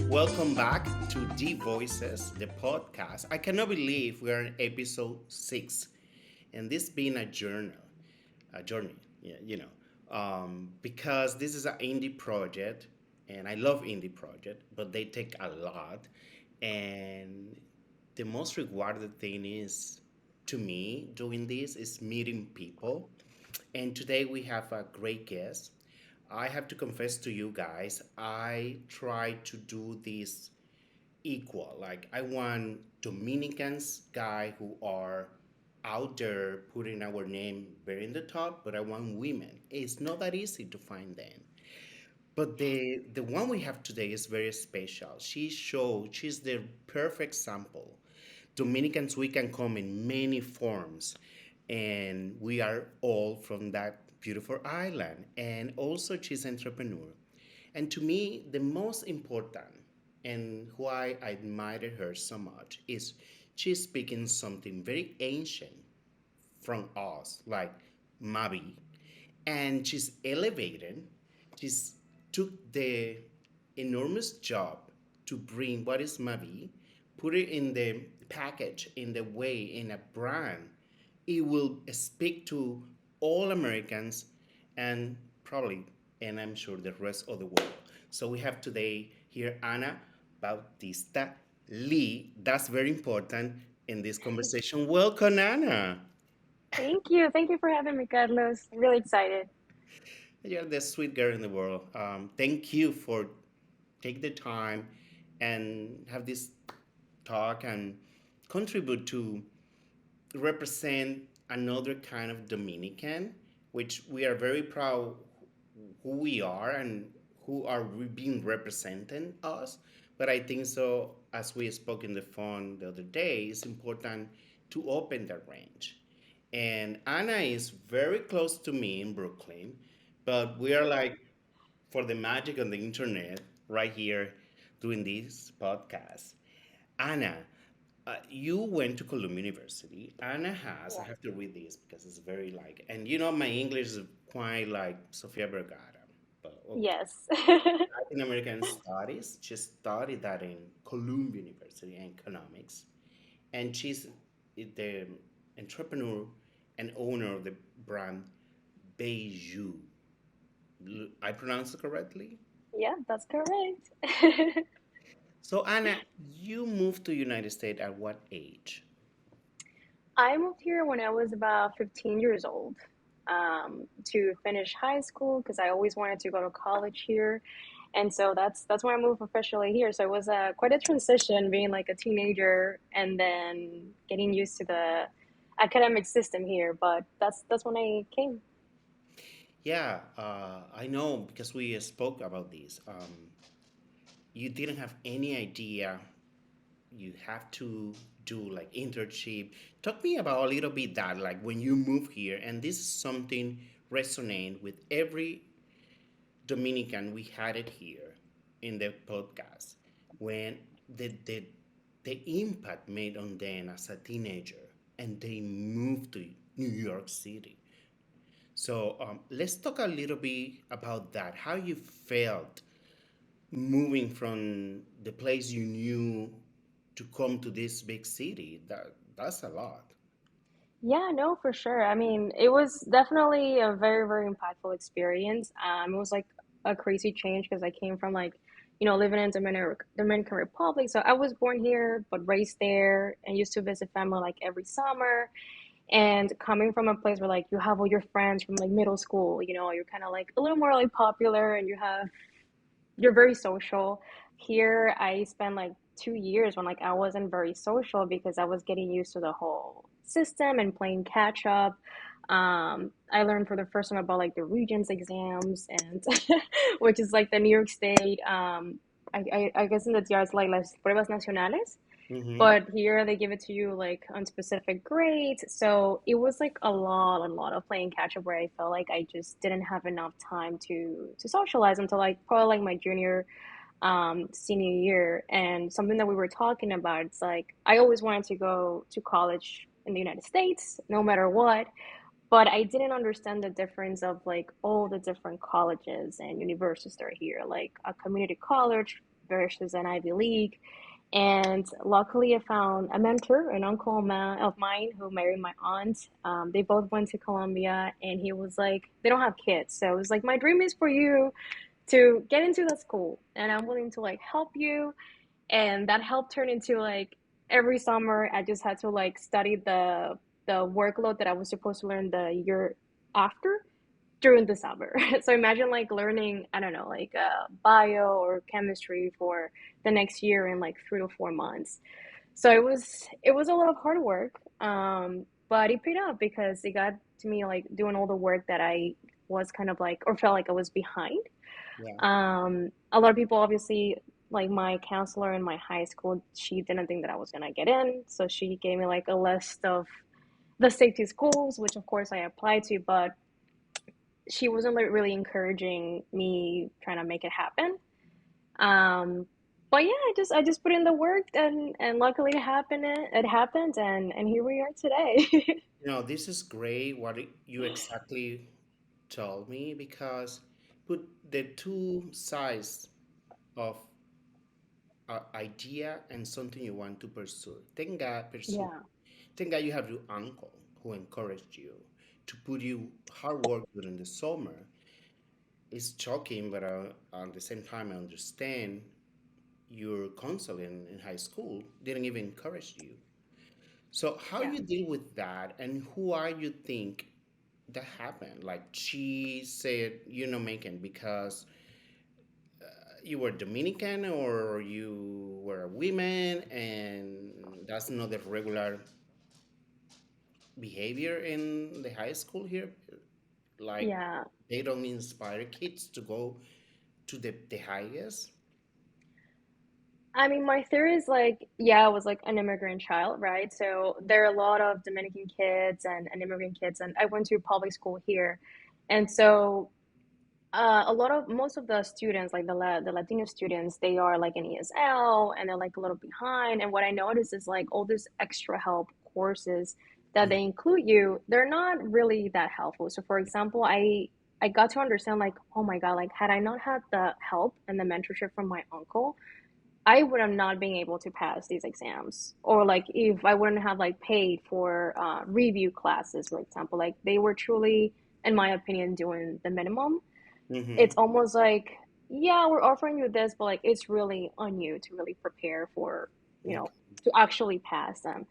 Welcome back to Voices, the podcast. I cannot believe we are in episode 6, and this being a journey, because this is an indie project, and I love indie project, but they take a lot, and the most rewarding thing is to me doing this is meeting people, and today we have a great guest. I have to confess to you guys, I try to do this equal. Like I want Dominicans guy who are out there putting our name very in the top, but I want women. It's not that easy to find them. But the one we have today is very special. She's the perfect sample. Dominicans we can come in many forms, and we are all from that beautiful island. And also she's an entrepreneur. And to me, the most important and why I admired her so much is she's speaking something very ancient from us, like Mabi, and she's elevated. She's took the enormous job to bring what is Mavi, put it in the package, in the way, in a brand. It will speak to all Americans and probably, and I'm sure the rest of the world. So we have today here Anna Bautista Lee. That's very important in this conversation. Welcome, Anna. Thank you. Thank you for having me, Carlos. I'm really excited. You're the sweet girl in the world. Thank you for take the time and have this talk and contribute to represent another kind of Dominican, which we are very proud who we are and who are being representing us. But I think so, as we spoke in the phone the other day, it's important to open the range. And Anna is very close to me in Brooklyn, but we are like for the magic on the internet right here doing this podcast. Anna, you went to Columbia University. Anna has, I Yeah. have to read this because it's very like, and you know, my English is quite like Sofia Vergara, but okay. Yes. Latin American Studies, she studied that in Columbia University in economics, and she's the entrepreneur and owner of the brand Beiju. I pronounce it correctly? Yeah, that's correct. So Anna, you moved to United States at what age? I moved here when I was about 15 years old to finish high school because I always wanted to go to college here. And so that's when I moved officially here. So it was quite a transition being like a teenager and then getting used to the academic system here. But that's when I came. Yeah, I know because we spoke about this. You didn't have any idea you have to do like internship. Talk me about a little bit that like when you move here, and this is something resonate with every Dominican we had it here in the podcast when the impact made on them as a teenager and they moved to New York City. So let's talk a little bit about that. How you felt moving from the place you knew to come to this big city. That's a lot. Yeah, no, for sure. I mean, it was definitely a very, very impactful experience. It was like a crazy change because I came from like, living in Dominican Republic. So I was born here, but raised there and used to visit family like every summer. And coming from a place where like you have all your friends from like middle school, you're kind of like a little more like popular and you're very social. Here, I spent like 2 years when like I wasn't very social because I was getting used to the whole system and playing catch up. I learned for the first time about like the Regents exams and which is like the New York State. I guess in the DR it's like las pruebas nacionales, Mm-hmm. but here they give it to you like on specific grades. So it was like a lot of playing catch up where I felt like I just didn't have enough time to socialize until like probably like my junior senior year. And something that we were talking about, it's like I always wanted to go to college in the United States no matter what, but I didn't understand the difference of like all the different colleges and universities that are here, like a community college. versus an Ivy League. And luckily, I found a mentor, an uncle of mine who married my aunt. They both went to Columbia, and he was like, they don't have kids. So it was like, my dream is for you to get into the school, and I'm willing to like help you. And that help turned into like every summer, I just had to like study the workload that I was supposed to learn the year after during the summer. So imagine like learning, I don't know, like bio or chemistry for the next year in like 3 to 4 months. So it was a lot of hard work, but it paid off because it got to me like doing all the work that I was kind of like or felt like I was behind. Yeah. A lot of people obviously like my counselor in my high school, she didn't think that I was gonna get in, so she gave me like a list of the safety schools, which of course I applied to, but she wasn't like really encouraging me trying to make it happen. Um, but yeah, I just put in the work and luckily it happened and here we are today. This is great what you exactly told me because put the two sides of idea and something you want to pursue. Yeah. Thank God you have your uncle who encouraged you to put you hard work during the summer. It's shocking, but at the same time, I understand your counselor in high school didn't even encourage you. So how Yeah. you deal with that, and who are you think that happened? Like she said, you're not making because you were Dominican or you were a woman, and that's not the regular behavior in the high school here. Like Yeah. they don't inspire kids to go to the highest. I mean, my theory is like, yeah, I was like an immigrant child, right? So there are a lot of Dominican kids and immigrant kids, and I went to public school here. And so a lot of most of the students, like the Latino students, they are like in ESL and they're like a little behind. And what I noticed is like all these extra help courses that Mm. they include you, they're not really that helpful. So for example, I got to understand like, oh my God, like had I not had the help and the mentorship from my uncle, I would have not been able to pass these exams. Or like if I wouldn't have like paid for review classes, for example, like they were truly, in my opinion, doing the minimum. Mm-hmm. It's almost like, yeah, we're offering you this, but like it's really on you to really prepare for, Okay. to actually pass them.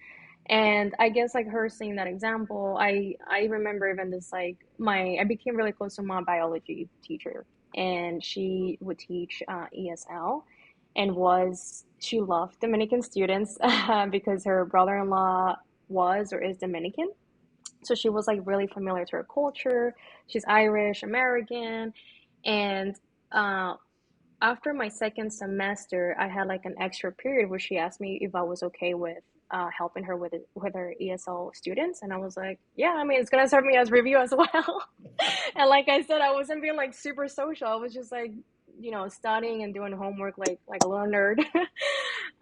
And I guess like her seeing that example, I remember even this like my I became really close to my biology teacher, and she would teach ESL, and was she loved Dominican students because her brother-in-law was or is Dominican, so she was like really familiar to her culture. She's Irish American, and uh, after my second semester, I had like an extra period where she asked me if I was okay with helping her with her ESL students, and I was like, yeah, I mean, it's gonna serve me as review as well. And like I said, I wasn't being like super social. I was just like, studying and doing homework like a little nerd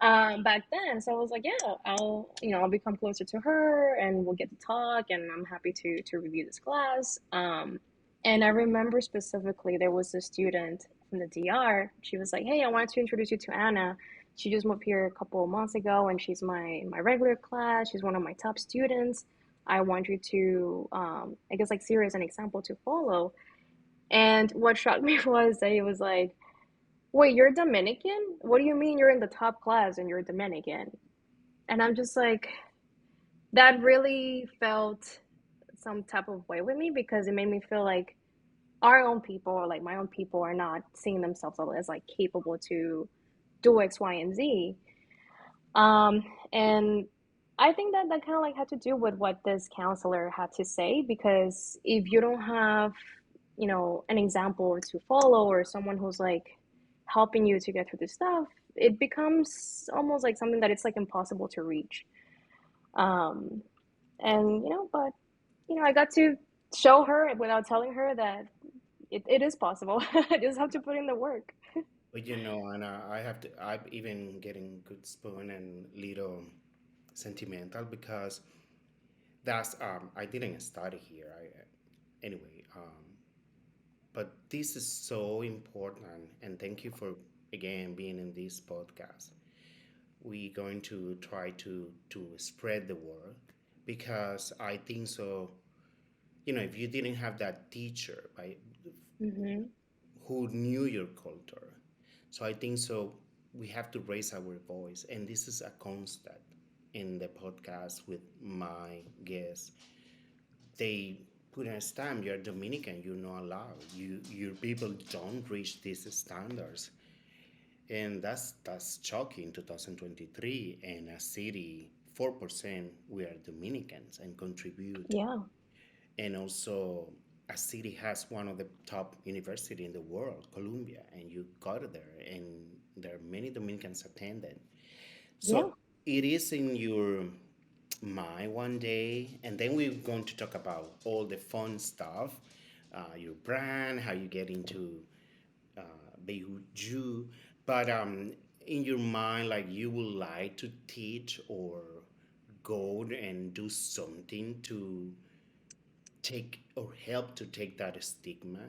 back then. So I was like, yeah, I'll become closer to her, and we'll get to talk, and I'm happy to review this class. And I remember specifically there was a student from the DR. She was like, "Hey, I wanted to introduce you to Anna. She just moved here a couple of months ago, and she's my regular class. She's one of my top students. I want you to, I guess, like, see her as an example to follow." And what shocked me was that he was like, "Wait, you're Dominican? What do you mean you're in the top class and you're Dominican?" And I'm just like, that really felt some type of way with me because it made me feel like our own people or like my own people are not seeing themselves as like capable to do X, Y, and Z. Um, and I think that that kind of like had to do with what this counselor had to say, because if you don't have, an example to follow or someone who's like helping you to get through this stuff, it becomes almost like something that it's like impossible to reach. Um, and but I got to show her without telling her that it is possible. I just have to put in the work. But Anna, I'm even getting good spoon and little sentimental because I didn't study here. Anyway, but this is so important, and thank you for again being in this podcast. We're going to try to spread the word because I think so. If you didn't have that teacher, right, Hmm. who knew your culture, so I think so. We have to raise our voice, and this is a constant in the podcast with my guests. They put a stamp. You're Dominican. You're not allowed. Your people don't reach these standards, and that's shocking. 2023, and a city 4% we are Dominicans and contribute, Yeah, and also a city has one of the top university in the world, Columbia, and you got there, and there are many Dominicans attended. yeah. So it is in your mind one day, and then we're going to talk about all the fun stuff, your brand, how you get into uh, Beiju. But in your mind, like you would like to teach or go and do something to take or help to take that stigma.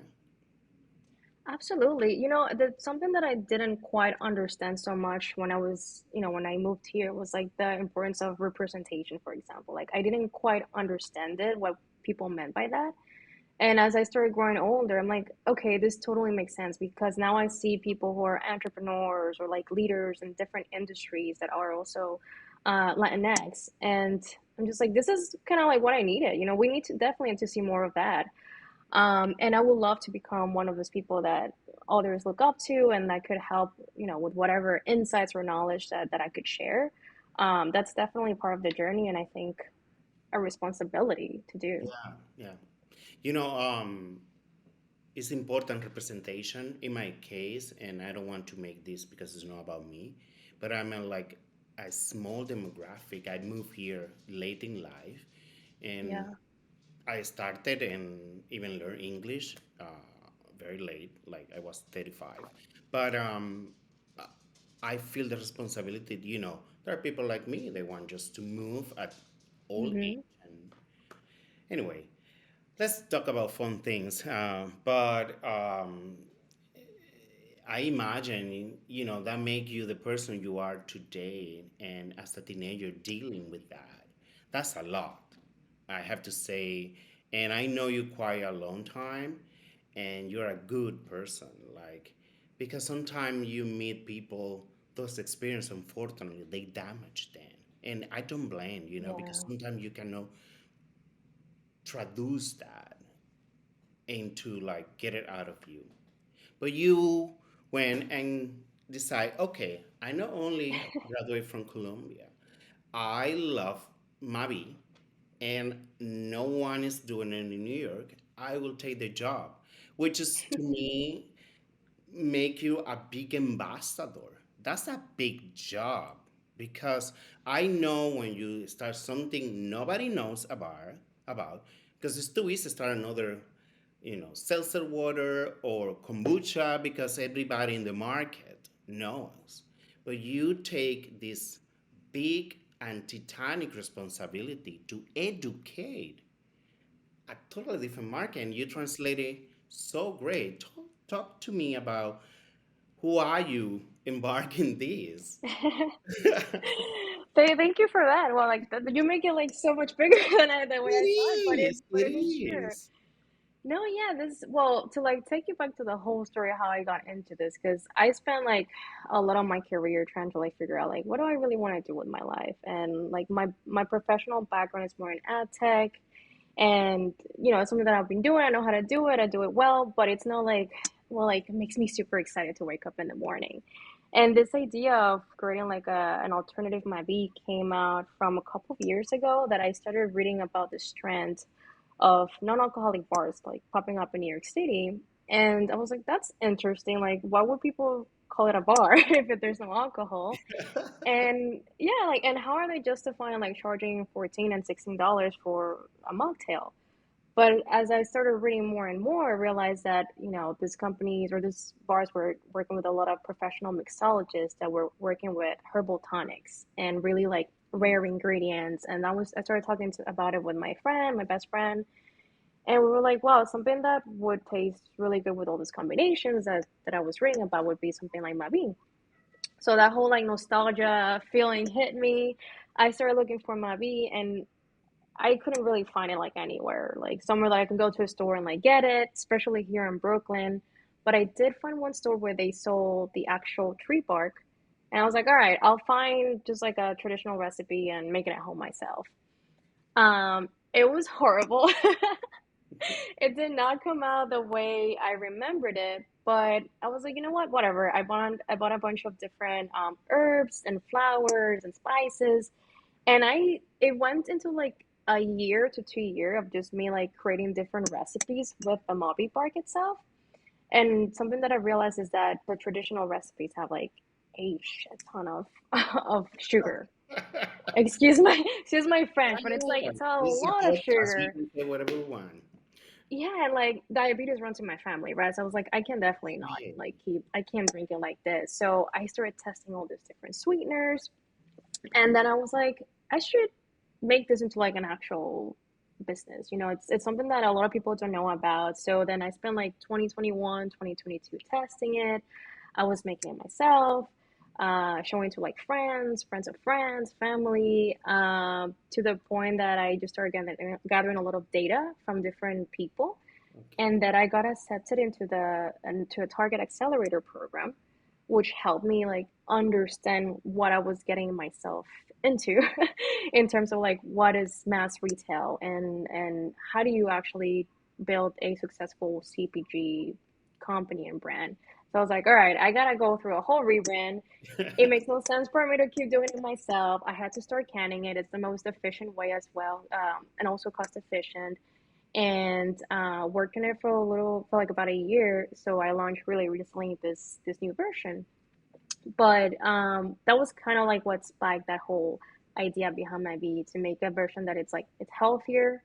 Absolutely. That's something that I didn't quite understand so much when I was, when I moved here was like the importance of representation, for example. Like I didn't quite understand it, what people meant by that. And as I started growing older, I'm like, okay, this totally makes sense because now I see people who are entrepreneurs or like leaders in different industries that are also Latinx. And I'm just like, this is kind of like what I needed. We need to definitely to see more of that. And I would love to become one of those people that others look up to and that could help, with whatever insights or knowledge that I could share. That's definitely part of the journey, and I think a responsibility to do. Yeah, yeah. You know, it's important representation in my case, and I don't want to make this because it's not about me, but I'm a, like a small demographic. I moved here late in life, and Yeah. I started and even learned English very late, like I was 35. But I feel the responsibility. There are people like me. They want just to move at all age. Hmm. And anyway, let's talk about fun things. But I imagine, that make you the person you are today, and as a teenager dealing with that. That's a lot, I have to say. And I know you quite a long time, and you're a good person. Like, because sometimes you meet people, those experiences, unfortunately, they damage them. And I don't blame, because Yeah. sometimes you cannot traduce that into like get it out of you. But you went and decide, okay, I not only graduate from Columbia, I love Mavi, and no one is doing it in New York. I will take the job, which is to me make you a big ambassador. That's a big job because I know when you start something nobody knows about because it's too easy to start another, seltzer water or kombucha because everybody in the market knows. But you take this big and titanic responsibility to educate a totally different market, and you translate it so great. Talk to me about who are you embarking this? Thank you for that. Well, like you make it like so much bigger the way I thought, but It it is. but It it is true. is. No, yeah, this well to like take you back to the whole story of how I got into this because I spent like a lot of my career trying to like figure out like what do I really want to do with my life and like my professional background is more in ad tech and it's something that I've been doing. I know how to do it. I do it well, but it's not like well like it makes me super excited to wake up in the morning. And this idea of creating like an alternative maybe came out from a couple of years ago that I started reading about this trend of non-alcoholic bars like popping up in New York City. And I was like, that's interesting. Like, why would people call it a bar if there's no alcohol? And yeah, like, and how are they justifying like charging 14 and $16 for a mocktail? But as I started reading more and more, I realized that, these companies or these bars were working with a lot of professional mixologists that were working with herbal tonics and really like rare ingredients. And I started talking about it with my friend, my best friend, And we were like, wow, something that would taste really good with all these combinations that I was reading about would be something like Mavi. So that whole like nostalgia feeling hit me. I started looking for Mavi and I couldn't really find it like anywhere, like somewhere that I can go to a store and like get it, especially here in Brooklyn. But I did find one store where they sold the actual tree bark. And I was like, all right, I'll find just like a traditional recipe and make it at home myself. It was horrible. It did not come out the way I remembered it, but I was like, you know what, whatever. I bought a bunch of different herbs and flowers and spices, and I it went into like a year to 2 year of just me like creating different recipes with the Mobby bark itself. And something that I realized is that the traditional recipes have like a shit ton of of sugar. Excuse my French, but it's like Yeah, it's a this is a lot of podcast. We sugar. can say whatever we want. Yeah, and like diabetes runs in my family, right? So I was like, I can definitely not Yeah. like I can't drink it like this. So I started testing all these different sweeteners, and then I was like, I should make this into like an actual business. It's something that a lot of people don't know about. So then I spent like 2021, 2022 testing it. I was making it myself, showing to like friends of friends, family, to the point that I just started gathering a lot of data from different people, and Okay. that I got accepted into a target accelerator program, which helped me like understand what I was getting myself into in terms of like what is mass retail and how do you actually build a successful CPG company and brand. So I was like, all right, I gotta go through a whole rebrand. It makes no sense for me to keep doing it myself. I had to start canning it. It's the most efficient way as well, and also cost efficient, and worked on it for like about a year. So I launched really recently this new version. But that was kind of like what spiked that whole idea behind my bee to make a version that it's healthier.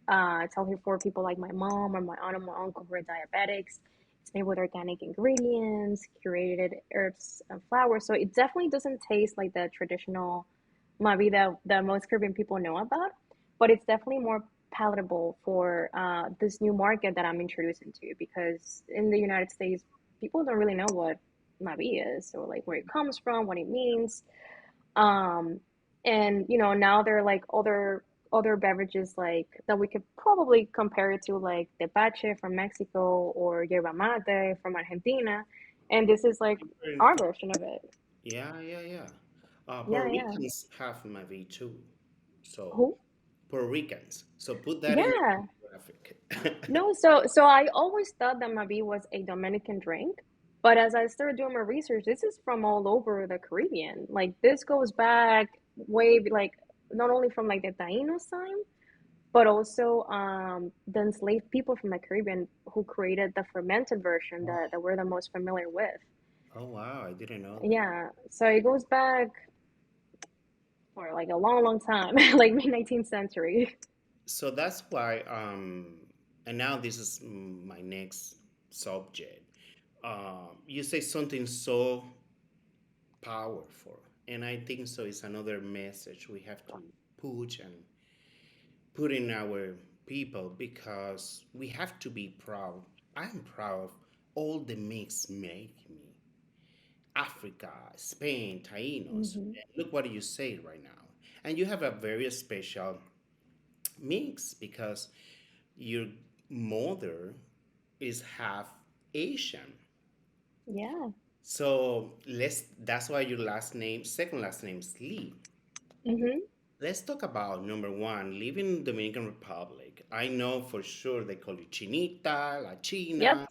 It's healthier for people like my mom or my aunt or my uncle who are diabetics. It's made with organic ingredients, curated herbs and flowers. So it definitely doesn't taste like the traditional mavi that most Caribbean people know about, but it's definitely more palatable for this new market that I'm introducing to, because in the United States, people don't really know what mavi is, or like where it comes from, what it means. Um, and now there are like other beverages like that we could probably compare it to, like tepache from Mexico or yerba mate from Argentina, and this is like our version of it. Yeah, yeah, yeah. Yeah, Puerto yeah. Ricans have Mavi too. So, Who? Puerto Ricans. So put that in Yeah. your graphic. No, so I always thought that Mavi was a Dominican drink, but as I started doing my research, this is from all over the Caribbean. Like this goes back way like not only from like the Taínos time, but also the enslaved people from the Caribbean who created the fermented version that we're the most familiar with. Oh, wow. I didn't know that. Yeah, so it goes back for like a long, long time, like mid 19th century. So that's why, and now this is my next subject. You say something so powerful, and I think so. It's another message we have to push and put in our people because we have to be proud. I'm proud of all the mix make me. Africa, Spain, Taínos. Hmm. And look what you say right now. And you have a very special mix because your mother is half Asian. Yeah. So that's why your last name, second last name is Lee. Hmm. Let's talk about number one, living in Dominican Republic. I know for sure they call you Chinita, La Yep. China.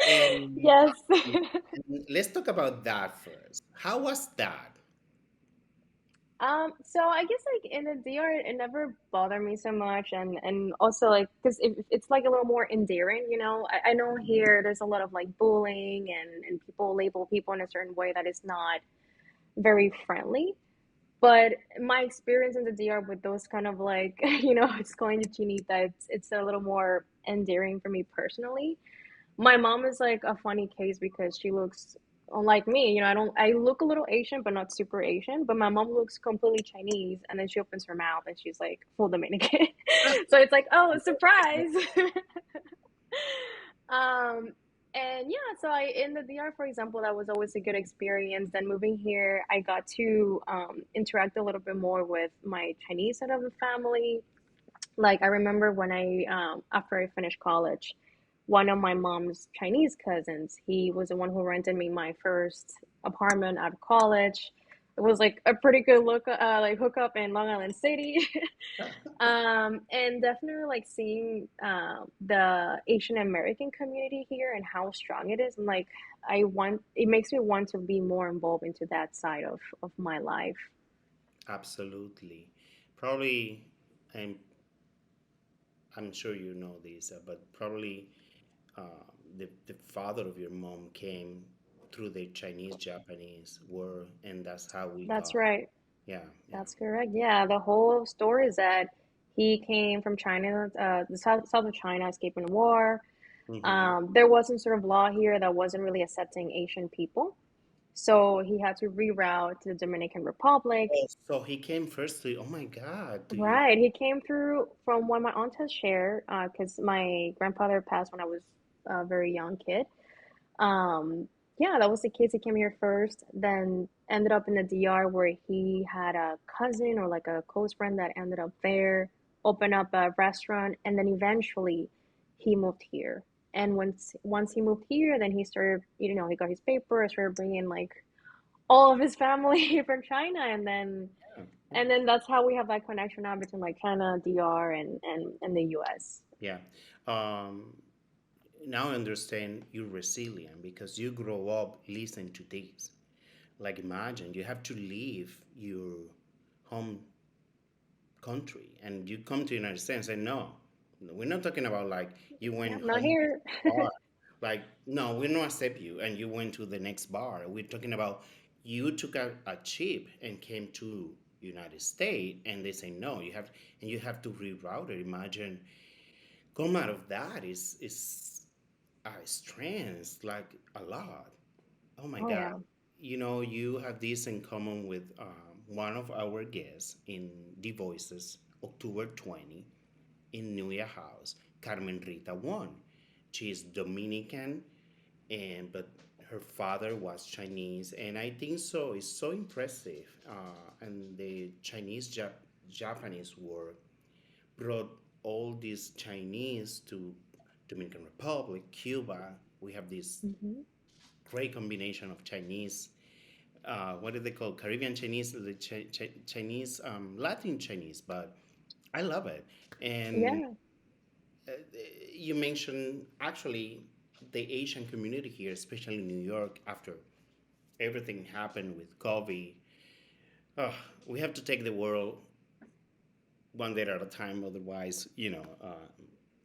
And Yes. let's talk about that first. How was that? So I guess like in the DR, it never bothered me so much, and also like because it's like a little more endearing, I know here there's a lot of like bullying and people label people in a certain way that is not very friendly. But my experience in the DR with those kind of like it's going to Chinita, it's a little more endearing for me personally. My mom is like a funny case because she looks unlike me, I look a little Asian, but not super Asian. But my mom looks completely Chinese, and then she opens her mouth and she's like full Dominican. So it's like, oh, surprise. Um, and yeah, so I in the DR, for example, that was always a good experience. Then moving here, I got to interact a little bit more with my Chinese side of the family. Like I remember when I after I finished college, one of my mom's Chinese cousins, he was the one who rented me my first apartment out of college. It was like a pretty good look like hookup in Long Island City. And definitely like seeing the Asian American community here and how strong it is. And like it makes me want to be more involved into that side of my life. Absolutely. Probably, I'm I'm sure you know this, but probably the father of your mom came through the Chinese Japanese war, and that's how we That's got. right. Yeah, yeah. That's correct. Yeah, the whole story is that he came from China, the south of China, escaping war. Hmm. There wasn't sort of law here that wasn't really accepting Asian people, so he had to reroute to the Dominican Republic. Oh, so he came first to. Oh my God! Do you? Right, he came through from what my aunt has shared, because my grandfather passed when I was a very young kid. Yeah, that was the case. He came here first, then ended up in the DR where he had a cousin or like a close friend that ended up there, opened up a restaurant, and then eventually he moved here. And once he moved here, then he started, he got his paper, started bringing like all of his family from China, Yeah, and then that's how we have that connection now between like China, DR, and the US. yeah. Um, Now I understand you're resilient because you grow up listening to this. Like imagine you have to leave your home country and you come to the United States and say, no, we're not talking about like you Yeah, went not home here. bar. Like, no, we don't accept you and you went to the next bar. We're talking about you took a chip and came to United States and they say no, you have to reroute it. Imagine come out of that is strength like a lot. Oh my Oh God. yeah. You have this in common with one of our guests in The Voices, October 20, in New Year House, Carmen Rita won. She is Dominican, but her father was Chinese, and I think so. It's so impressive. And the Japanese war brought all these Chinese to Dominican Republic, Cuba. We have this Hmm. great combination of Chinese. What do they call Caribbean Chinese? The Chinese, Latin Chinese, but I love it. And Yeah. you mentioned actually the Asian community here, especially in New York, after everything happened with COVID. Uh, we have to take the world one day at a time, otherwise,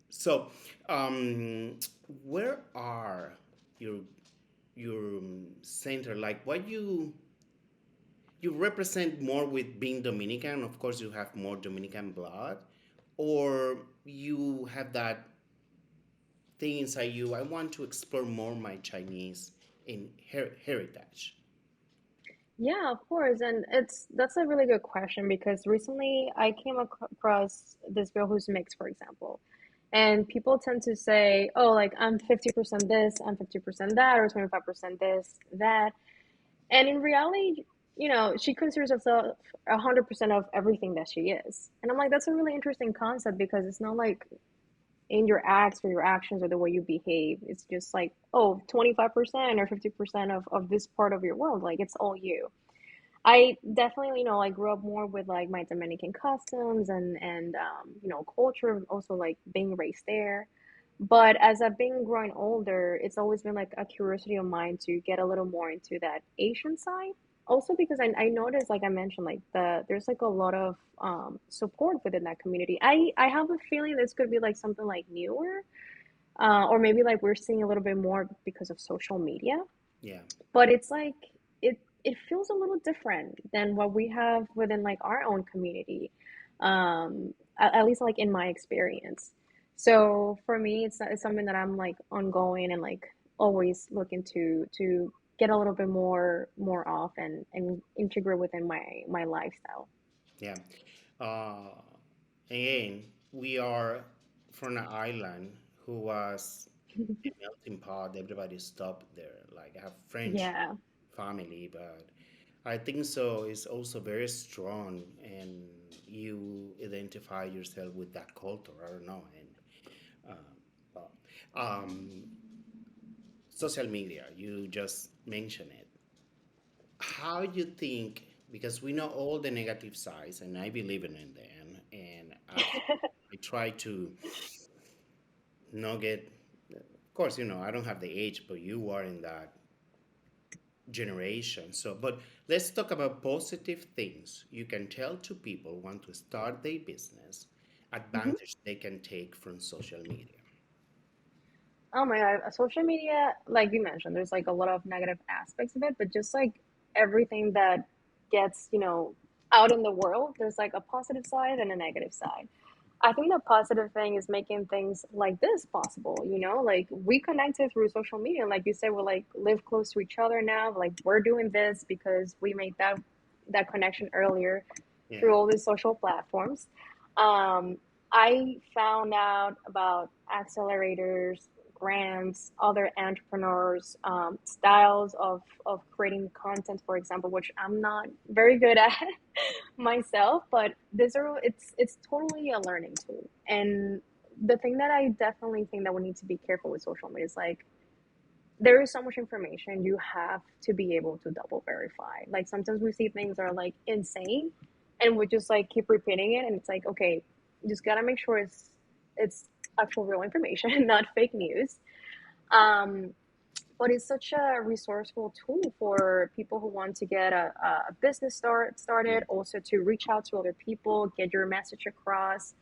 so, um, where are your center? Like, what you represent more with being Dominican? Of course, you have more Dominican blood, or you have that thing inside you. I want to explore more my Chinese in heritage. Yeah, of course. And that's a really good question because recently I came across this girl who's mixed, for example. And people tend to say, "Oh, like I'm 50% this, I'm 50% that, or 25% this, that." And in reality, she considers herself 100% of everything that she is. And I'm like, that's a really interesting concept because it's not like in your acts or your actions or the way you behave. It's just like, oh, 25% or 50% of this part of your world. Like it's all you. I definitely, I grew up more with like my Dominican customs and culture, also like being raised there. But as I've been growing older, it's always been like a curiosity of mine to get a little more into that Asian side. Also because I noticed, like I mentioned, like there's like a lot of support within that community. I have a feeling this could be like something like newer, or maybe like we're seeing a little bit more because of social media, Yeah. but it's like it feels a little different than what we have within like our own community, at least like in my experience. So for me it's something that I'm like ongoing and like always looking to get a little bit more off and integrate within my lifestyle. Yeah. Uh, Again, we are from an island who was a melting pot. Everybody stopped there. Like I have French Yeah. family, but I think so is also very strong, and you identify yourself with that culture. I don't know, and well, um, social media. You just mentioned it. How you think? Because we know all the negative sides, and I believe in them, and I try to not get. Of course, I don't have the age, but you are in that generation. So, but let's talk about positive things you can tell to people who want to start their business, Mhm. advantage they can take from social media. Oh my God, social media, like you mentioned, there's like a lot of negative aspects of it, but just like everything that gets, out in the world, there's like a positive side and a negative side. I think the positive thing is making things like this possible, like we connected through social media. Like you said, we're like live close to each other now. Like we're doing this because we made that connection earlier Yeah. through all these social platforms. Um, I found out about accelerators, grants, other entrepreneurs, styles of creating content, for example, which I'm not very good at myself, but it's totally a learning tool. And the thing that I definitely think that we need to be careful with social media is like there is so much information you have to be able to double verify. Like sometimes we see things that are like insane and we just like keep repeating it and it's like, okay, you just gotta make sure it's actual real information, not fake news. Um, but it's such a resourceful tool for people who want to get a business Yeah. started, also to reach out to other people, get your message across,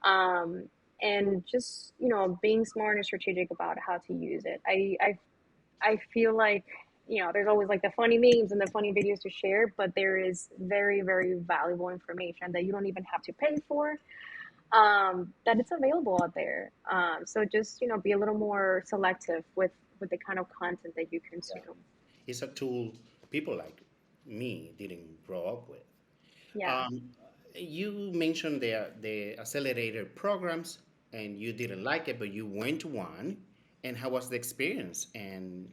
um, and just being smart and strategic about how to use it. I feel like there's always like the funny memes and the funny videos to share, but there is very very valuable information that you don't even have to pay for, that it's available out there. So just be a little more selective with the kind of content that you Yeah. consume. It's a tool people like me didn't grow up with. Yeah. Um, you mentioned the accelerator programs, and you didn't like it, but you went to one. And how was the experience? And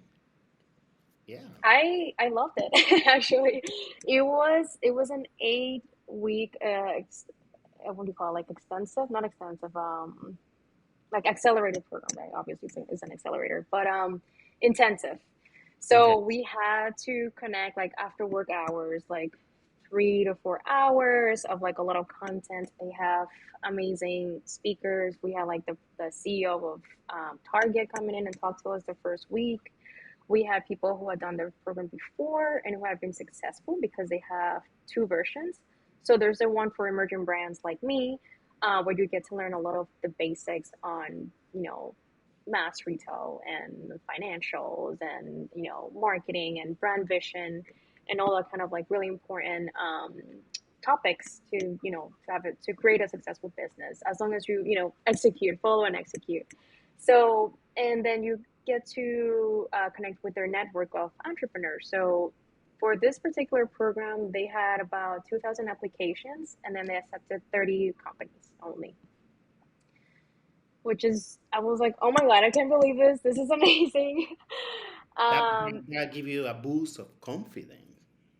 yeah, I loved it. Actually, it was an 8 week what do you call it? Like extensive, not extensive, like accelerated program, right? Obviously it's an accelerator, but intensive. So intense. we had to connect like after work hours, like 3 to 4 hours of like a lot of content. They have amazing speakers. We had like the CEO of Target coming in and talk to us the first week. We had people who had done their program before and who have been successful because they have two versions. So there's the one for emerging brands like me, where you get to learn a lot of the basics on, mass retail and financials and, marketing and brand vision and all that kind of like really important topics to, to have it to create a successful business as long as you, execute, follow and execute. So, and then you get to connect with their network of entrepreneurs. So, for this particular program, they had about 2,000 applications and then they accepted 30 companies only, which is, I was like, oh my God, I can't believe this. This is amazing. That um, that give you a boost of confidence.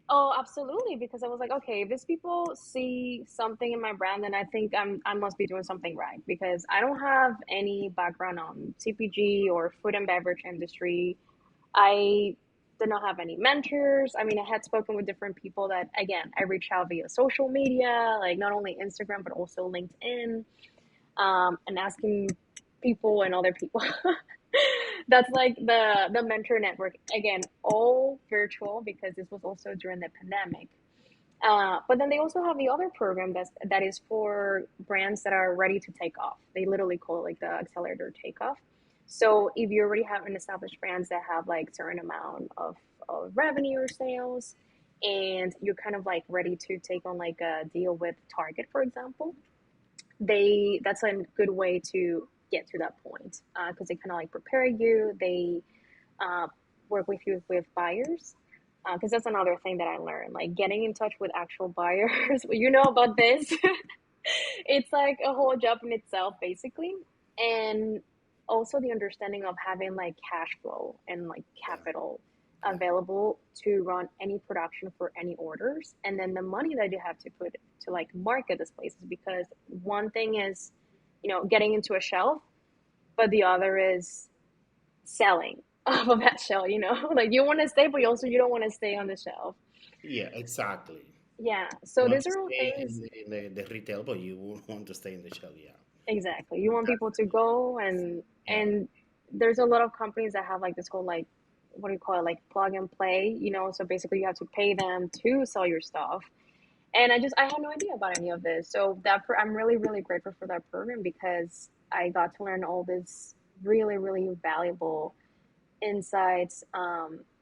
Oh, absolutely. Because I was like, okay, if these people see something in my brand, then I think I must be doing something right. Because I don't have any background on CPG or food and beverage industry. I did not have any mentors. I mean, I had spoken with different people that, again, I reach out via social media, like not only Instagram but also LinkedIn, and asking people and other people. That's like the mentor network. Again, all virtual because this was also during the pandemic. But then they also have the other program that is for brands that are ready to take off. They literally call it like the accelerator takeoff. So if you already have an established brands that have like certain amount of revenue or sales, and you're kind of like ready to take on like a deal with Target, for example, that's a good way to get to that point because they kind of like prepare you. They uh, work with you with buyers, because that's another thing that I learned, like getting in touch with actual buyers. You know about this. It's like a whole job in itself, basically. And also the understanding of having like cash flow and like Yeah, capital yeah, available to run any production for any orders. And then the money that you have to put to like market these places, because one thing is, getting into a shelf, but the other is selling off of that shelf, like you want to stay, but you don't want to stay on the shelf. yeah, exactly. Yeah. You So want these to are all stay things. in the retail, but you won't want to stay in the shell. Yeah, Exactly. You want people that's to go, and yeah, there's a lot of companies that have like this whole like, what do you call it, like plug and play, so basically you have to pay them to sell your stuff. And I had no idea about any of this. So I'm really really grateful for that program, because I got to learn all this really really valuable insights,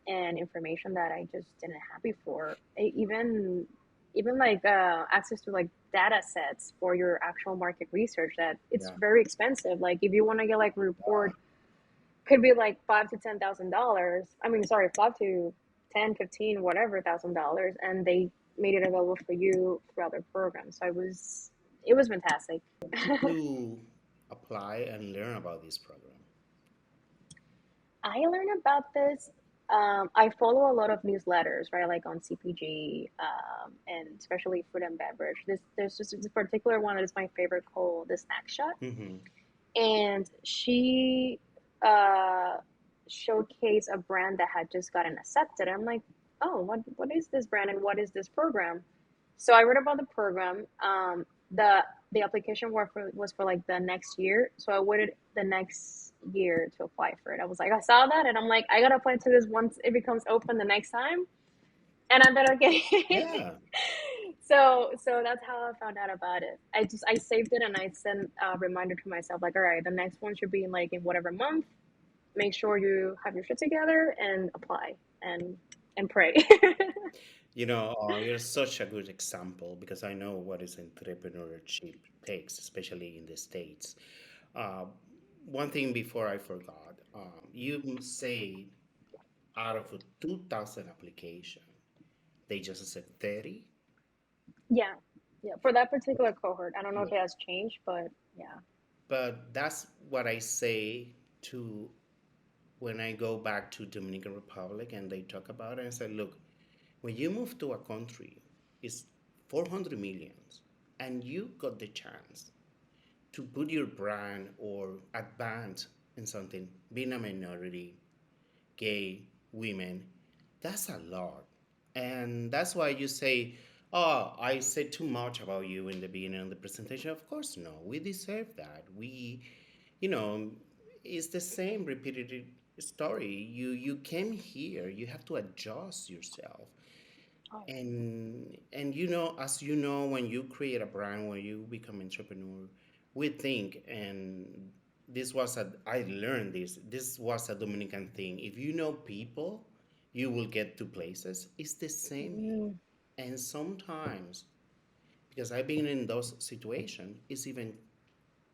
and information that I just didn't have before. Even like access to like data sets for your actual market research, that it's yeah. very expensive. Like if you want to get like a report, could be like $5,000 to $10,000. I mean, sorry, 5 to 10, 15, whatever $1,000, and they made it available for you throughout their program. So it was fantastic. Did you apply and learn about this program? I learned about this. I follow a lot of newsletters, right? Like on CPG, and especially food and beverage. There's just this particular one that is my favorite, called the Snack Shot, Mm-hmm. and she uh, showcased a brand that had just gotten accepted. I'm like, oh, what is this brand and what is this program? So I read about the program. The application was for like the next year, so I waited the next year to apply for it. I was like, I saw that, and I'm like, I gotta apply to this once it becomes open the next time, and I better get it. Yeah, So that's how I found out about it. I saved it, and I sent a reminder to myself, like, all right, the next one should be in like in whatever month. Make sure you have your shit together and apply, and pray. you're such a good example because I know what is entrepreneurship takes, especially in the States. Uh, One thing before I forgot, you say out of a 2,000 application, they just accept 30. Yeah, yeah. For that particular cohort, I don't know if Yeah. it has changed, but yeah. But that's what I say to when I go back to Dominican Republic and they talk about it. I say, look, when you move to a country, it's 400 millions, and you got the chance to put your brand or advance in something, being a minority, gay, women, that's a lot. And that's why you say, oh, I said too much about you in the beginning of the presentation. Of course, no, we deserve that. You know, it's the same repeated story. You came here, you have to adjust yourself. Oh, And as you know, when you create a brand, when you become entrepreneur, we think, and I learned this was a Dominican thing. If you know people, you will get to places. It's the same here. mm, And sometimes, because I've been in those situations, it's even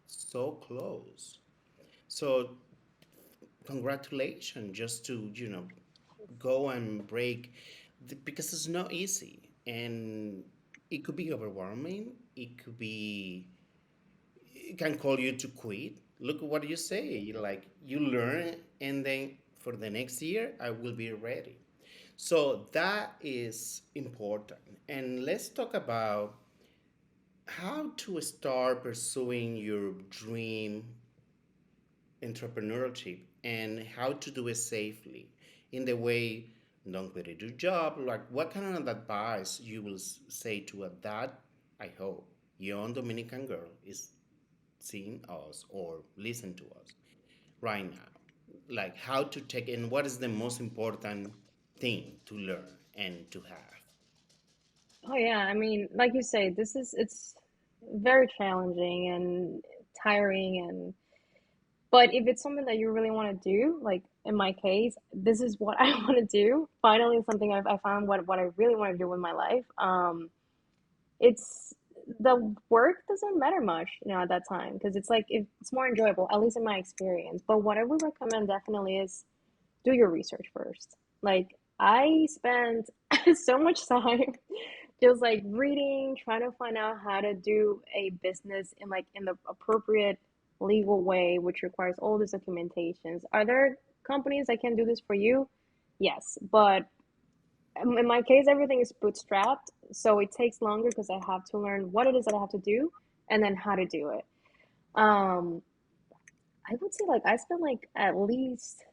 so close. So congratulations just to go and break because it's not easy, and it could be overwhelming. It can call you to quit. Look at what you say. You learn, and then for the next year I will be ready. So that is important. And let's talk about how to start pursuing your dream entrepreneurship and how to do it safely in the way don't quit your job. Like, what kind of advice you will say to a that I hope young Dominican girl is seeing us or listen to us right now, like how to take and what is the most important thing to learn and to have. oh yeah. I mean, like you say, it's very challenging and tiring, and but if it's something that you really want to do, like in my case, this is what I want to do. Finally, something I found what I really want to do with my life. It's the work doesn't matter much, at that time, because it's like it's more enjoyable, at least in my experience. But what I would recommend definitely is do your research first. Like I spent so much time just like reading, trying to find out how to do a business in like in the appropriate legal way, which requires all these documentations. Are there companies that can do this for you? Yes, but in my case, everything is bootstrapped, so it takes longer because I have to learn what it is that I have to do and then how to do it. Um, I would say like I spent like at least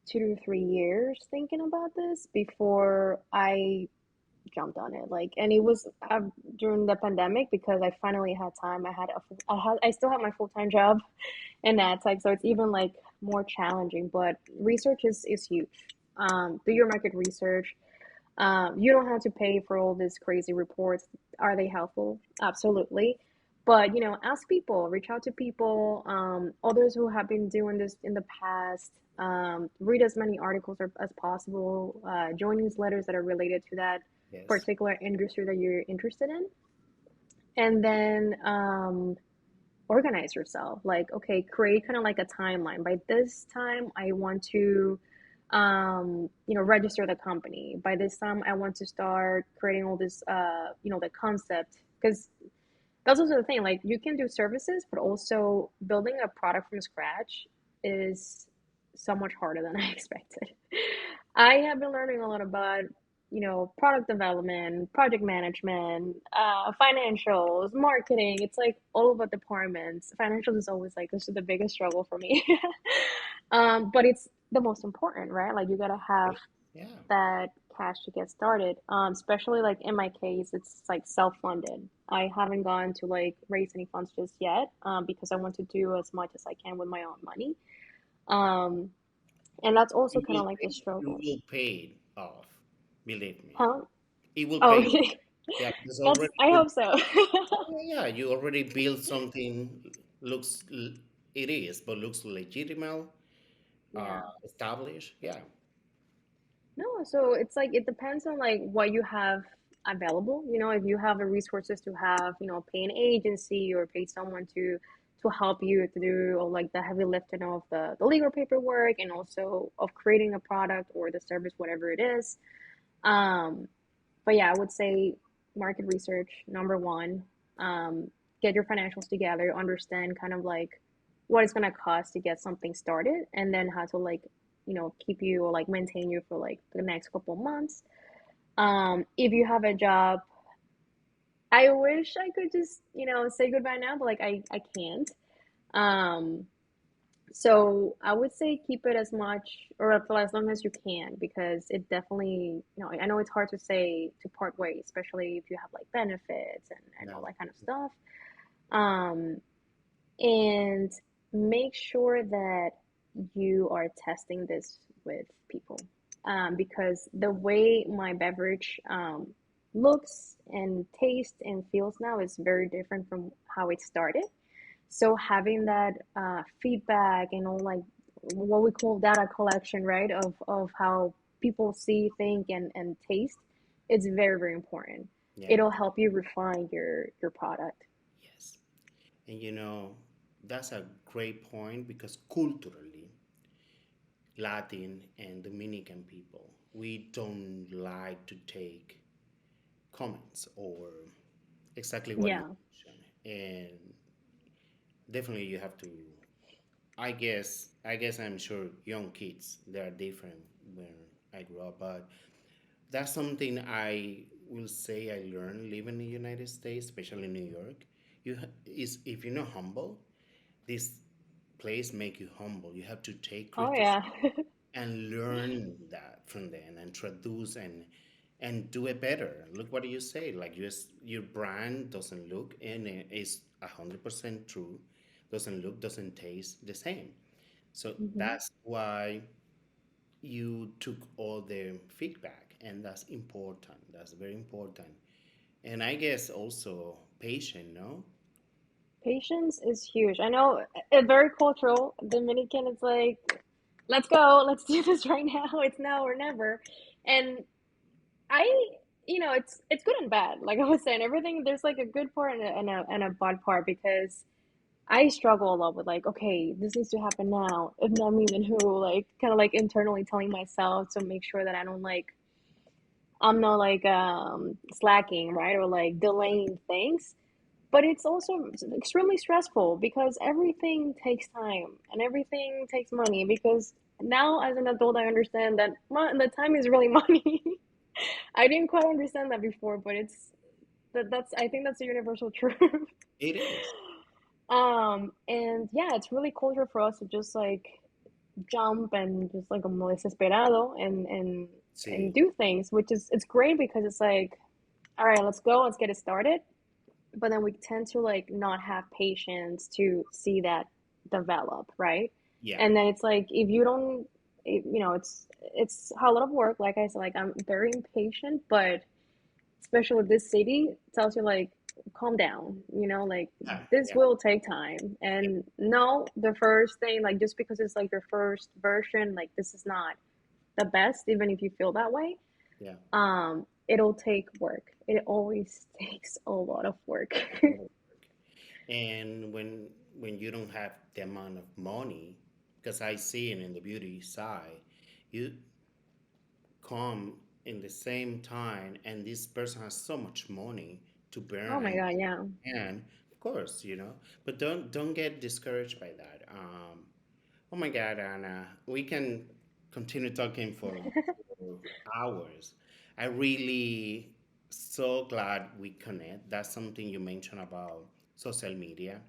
2 to 3 years thinking about this before I jumped on it. Like, and it was during the pandemic because I finally had time. I still have my full time job in ad tech, so it's even like more challenging. But research is huge. Do your market research. You don't have to pay for all these crazy reports. Are they helpful? Absolutely. But ask people, reach out to people, others who have been doing this in the past. Read as many articles as possible. Join newsletters that are related to that Yes. particular industry that you're interested in, and then organize yourself. Like, okay, create kind of like a timeline. By this time, I want to register the company. By this time, I want to start creating all this the concept, because that's also the thing. Like, you can do services, but also building a product from scratch is so much harder than I expected. I have been learning a lot about product development, project management, financials, marketing. It's like all of the departments. Financials is always like this is the biggest struggle for me. But it's the most important, right? Like you gotta have Yeah. that cash to get started. Especially like in my case, it's like self-funded. I haven't gone to like raise any funds just yet, because I want to do as much as I can with my own money. Um, and that's also You kind will of like the pay. You struggle. will pay it off. Believe me. Huh? It will Oh, pay. okay. Yeah, because That's, already I you. hope so. Yeah, you already built something. Looks it is, but looks legitimate, Yeah. established. Yeah. No, so it's like it depends on like what you have available. If you have the resources to have, pay an agency or pay someone to help you to do or like the heavy lifting of the legal paperwork and also of creating a product or the service, whatever it is. Um, but yeah, I would say market research, number one. Get your financials together, understand kind of like what it's gonna cost to get something started, and then how to like, keep you or like maintain you for like the next couple months. If you have a job, I wish I could just, say goodbye now, but like I can't. Um, so I would say keep it as much or for as long as you can because it definitely, I know it's hard to say to part ways, especially if you have like benefits and Yeah. all that kind of stuff. Um, and make sure that you are testing this with people. Because the way my beverage looks and tastes and feels now is very different from how it started. So having that feedback and all like what we call data collection, right, of how people see, think, and taste, it's very, very important. Yeah. It'll help you refine your product. Yes. And that's a great point because culturally, Latin and Dominican people, we don't like to take comments or exactly what you Yeah. mentioned. And definitely you have to I guess I'm sure young kids they are different when I grew up, but that's something I will say I learned living in the United States, especially in New York. Is if you're not humble, this place make you humble. You have to take Oh criticism yeah. and learn that from them and traduce and do it better. Look what you say. Like your brand doesn't look and it is 100% true. Doesn't look, doesn't taste the same. So Hmm. that's why you took all the feedback, and that's important. That's very important. And I guess also patient, no? Patience is huge. I know it very cultural. Dominican is like, let's go, let's do this right now. It's now or never. And I, it's good and bad. Like I was saying, everything there's like a good part and a bad part because I struggle a lot with like, okay, this needs to happen now. If not me, then who? Like, kind of like internally telling myself to make sure that I don't like, I'm not like slacking, right? Or like delaying things. But it's also extremely stressful because everything takes time and everything takes money. Because now, as an adult, I understand that the time is really money. I didn't quite understand that before, but that's I think that's a universal truth. It is. And yeah, it's really culture for us to just like jump and just like como desesperado and See, do things, which is it's great because it's like, all right, let's go, let's get it started. But then we tend to like not have patience to see that develop, right? yeah, And then it's like if you don't, you know, it's a lot of work. Like I said, like I'm very impatient, but especially with this city, it tells you like calm down, you know, like yeah, this yeah, will take time. And no, the first thing, like just because it's like your first version, like this is not the best, even if you feel that way. yeah. It'll take work. It always takes a lot of work. And when you don't have the amount of money, because I see it in the beauty side, you come in the same time, and this person has so much money to Oh burn my God, yeah. and of course, but don't get discouraged by that. Oh my God, Anna, we can continue talking for hours. I really so glad we connect. That's something you mentioned about social media,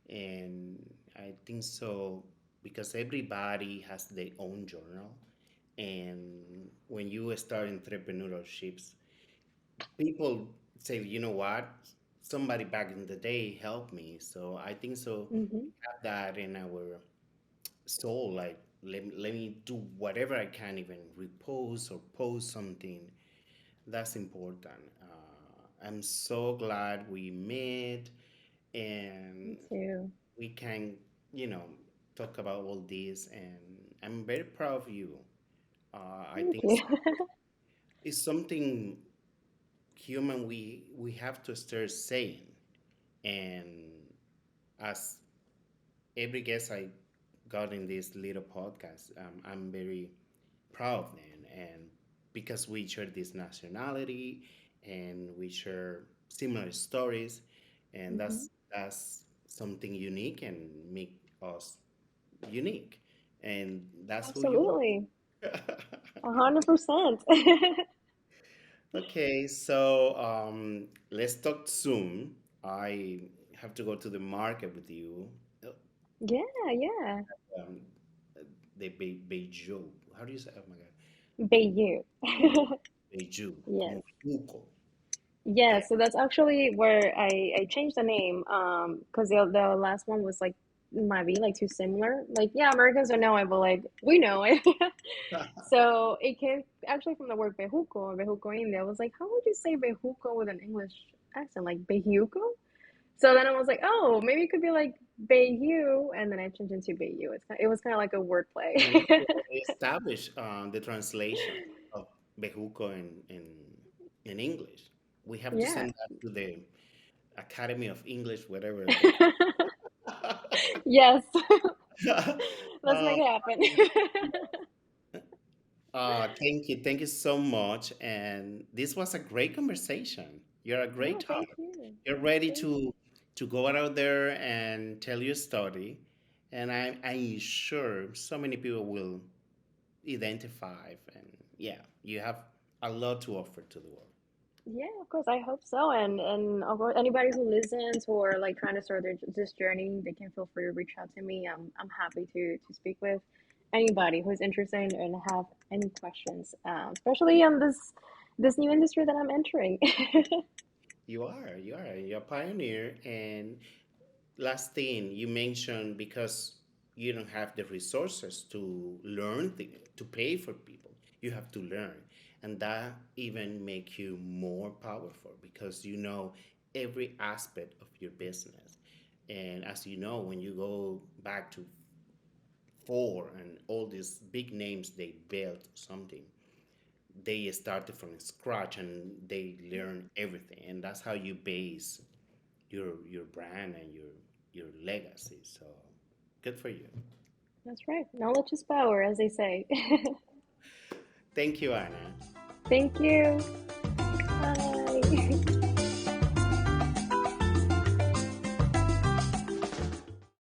and I think so because everybody has their own journal, and when you start entrepreneurships, people say, you know what, somebody back in the day helped me. So I think so Hmm. we have that in our soul, like let me do whatever I can, even repost or post something. That's important. I'm so glad we met, Me and too. we can, you know, talk about all this, and I'm very proud of you. I Thank think you. it's something human we have to start saying, and as every guest I got in this little podcast, I'm very proud of them, and because we share this nationality and we share similar stories, and Hmm. that's something unique and make us unique, and that's who you Absolutely. are. 100%. Okay, so let's talk soon. I have to go to the market with you. Uh, Yeah, yeah. Um, the Beiju. How do you say? Oh my God, Bayou. Beiju. Yes. Como Bejuco. Yeah, Yeah. so that's actually where I changed the name because the last one was like might be like too similar. Like yeah, Americans don't know it, but like we know it. So it came actually from the word bejuco, bejuco India. I was like, how would you say bejuco with an English accent, like bejuco? So then I was like, oh, maybe it could be like Bayou, and then I changed into Bayou. It was kind of like a We wordplay. established the translation of Bejuco in English. We have to Yeah. send that to the Academy of English, whatever they call Yes. it. Let's make it happen. Thank you so much. And this was a great conversation. You're a great No, thank talker. you. You're ready Thank you. to go out there and tell your story. And I'm sure so many people will identify. And yeah, you have a lot to offer to the world. Yeah, of course. I hope so. And of course, anybody who listens or like trying to start this journey, they can feel free to reach out to me. I'm happy to speak with anybody who's interested and have any questions, especially on this new industry that I'm entering. You're a pioneer. And last thing you mentioned, because you don't have the resources to learn, to pay for people, you have to learn. And that even make you more powerful because you know every aspect of your business. And as you know, when you go back to Ford and all these big names, they built something. They started from scratch and they learn everything. And that's how you base your brand and your legacy. So good for you. That's right. Knowledge is power, as they say. Thank you, Anna. Thank you.